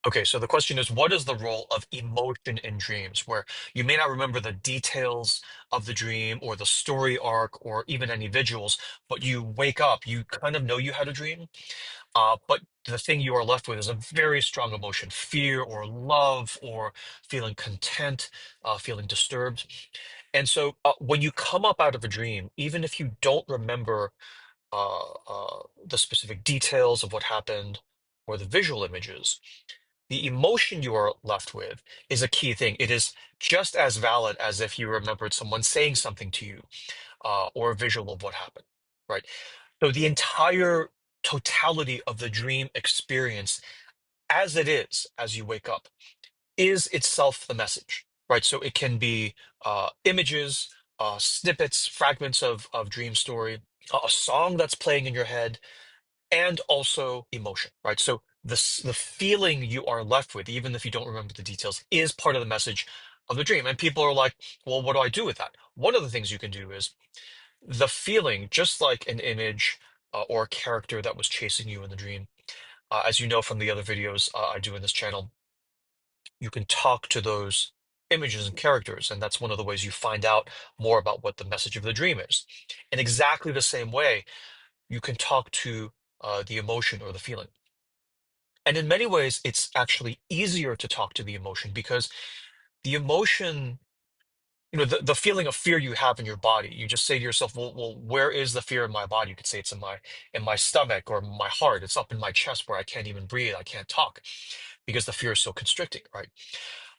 Okay, so the question is, what is the role of emotion in dreams, where you may not remember the details of the dream or the story arc or even any visuals, but you wake up, you kind of know you had a dream, but the thing you are left with is a very strong emotion, fear or love or feeling content, feeling disturbed. And so when you come up out of a dream, even if you don't remember the specific details of what happened or the visual images, the emotion you are left with is a key thing. It is just as valid as if you remembered someone saying something to you, or a visual of what happened, right? So the entire totality of the dream experience, as it is, as you wake up, is itself the message, right? So it can be images, snippets, fragments of dream story, a song that's playing in your head, and also emotion, right? So the feeling you are left with, even if you don't remember the details, is part of the message of the dream. And people are like, well, what do I do with that? One of the things you can do is the feeling, just like an image or a character that was chasing you in the dream. As you know from the other videos I do in this channel, you can talk to those images and characters, and that's one of the ways you find out more about what the message of the dream is. In exactly the same way, you can talk to the emotion or the feeling. And in many ways, it's actually easier to talk to the emotion because the emotion, the feeling of fear you have in your body, you just say to yourself, well, where is the fear in my body? You could say it's in my stomach or my heart. It's up in my chest where I can't even breathe. I can't talk because the fear is so constricting, right?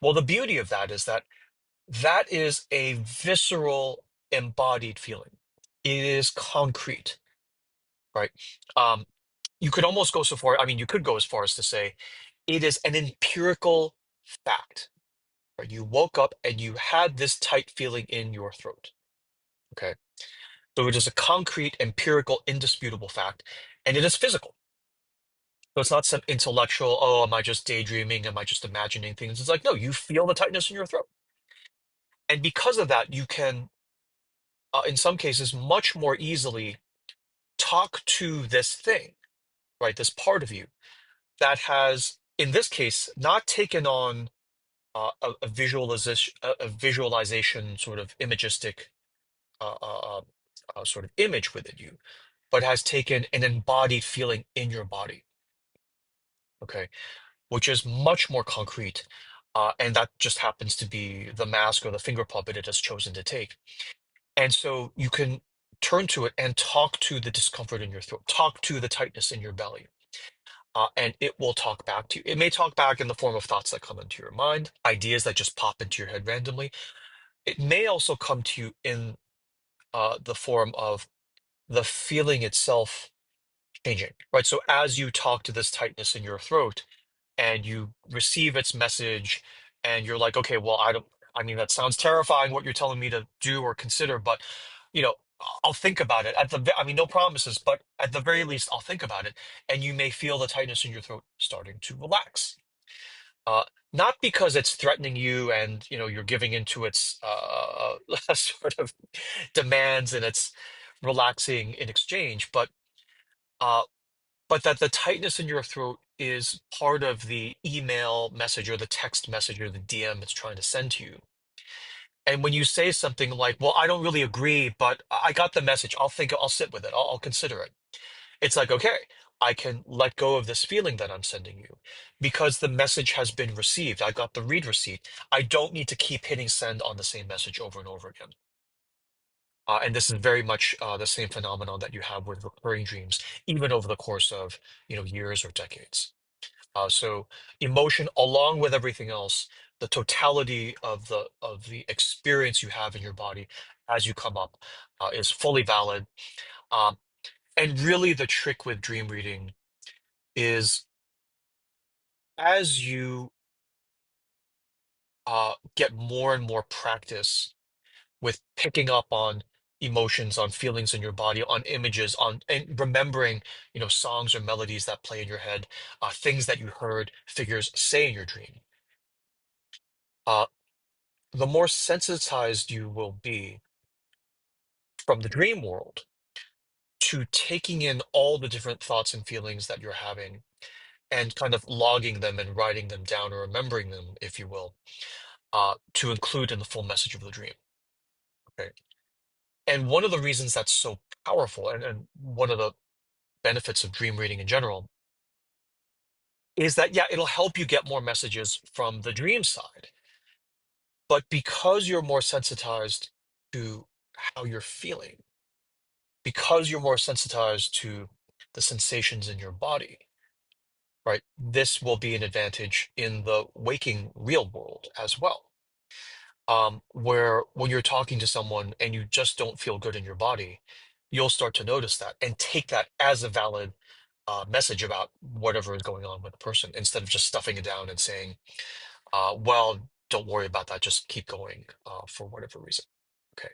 Well, the beauty of that is that that is a visceral, embodied feeling. It is concrete, right? Um, you could almost go so far, I mean, you could go as far as to say it is an empirical fact, right? You woke up and you had this tight feeling in your throat. Okay. So it is a concrete, empirical, indisputable fact, and it is physical. So it's not some intellectual, oh, am I just daydreaming? Am I just imagining things? It's like, no, you feel the tightness in your throat. And because of that, you can, in some cases, much more easily talk to this thing, right? This part of you that has, in this case, not taken on a visualization sort of imagistic sort of image within you, but has taken an embodied feeling in your body, okay, which is much more concrete. And that just happens to be the mask or the finger puppet it has chosen to take. And so you can turn to it and talk to the discomfort in your throat, talk to the tightness in your belly. And it will talk back to you. It may talk back in the form of thoughts that come into your mind, ideas that just pop into your head randomly. It may also come to you in the form of the feeling itself changing, right? So as you talk to this tightness in your throat and you receive its message, and you're like, okay, well, I mean, that sounds terrifying what you're telling me to do or consider, but, you know, I'll think about it. I mean, no promises, but at the very least, I'll think about it. And you may feel the tightness in your throat starting to relax. Uh, Not because it's threatening you and you're giving into its sort of demands and it's relaxing in exchange, uh, but that the tightness in your throat is part of the email message or the text message or the DM it's trying to send to you. And when you say something like, "Well, I don't really agree, but I got the message. I'll sit with it. I'll consider it." It's like, okay, I can let go of this feeling that I'm sending you because the message has been received. I got the read receipt. I don't need to keep hitting send on the same message over and over again. And this is very much the same phenomenon that you have with recurring dreams, even over the course of years or decades. So emotion, along with everything else, the totality of the experience you have in your body as you come up is fully valid. Um, and really, the trick with dream reading is as you get more and more practice with picking up on emotions, on feelings in your body, on images, on and remembering, songs or melodies that play in your head, things that you heard figures say in your dream. Uh, the more sensitized you will be from the dream world to taking in all the different thoughts and feelings that you're having and kind of logging them and writing them down or remembering them, if you will, to include in the full message of the dream. Okay. And one of the reasons that's so powerful, and one of the benefits of dream reading in general, is that, yeah, it'll help you get more messages from the dream side. But because you're more sensitized to how you're feeling, because you're more sensitized to the sensations in your body, right? This will be an advantage in the waking real world as well. Where when you're talking to someone and you just don't feel good in your body, you'll start to notice that and take that as a valid message about whatever is going on with the person instead of just stuffing it down and saying, well, don't worry about that, just keep going for whatever reason. Okay.